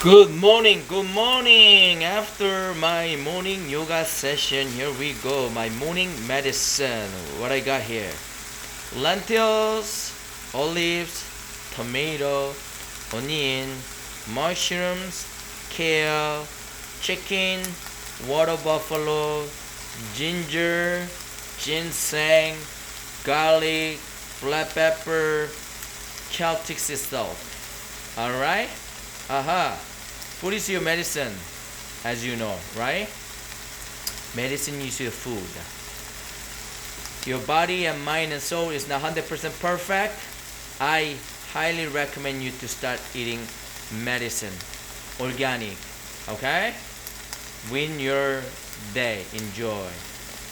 Good morning, good morning. After my morning yoga session, here we go. My morning medicine. What I got here? Lentils, olives, tomato, onion, mushrooms, kale, chicken, water buffalo, ginger, ginseng, garlic, black pepper, Celtic sea salt. Alright? Aha. Food is your medicine, as you know, right? Medicine is your food. Your body and mind and soul is not 100% perfect. I highly recommend you to start eating medicine, organic, okay? Win your day. Enjoy.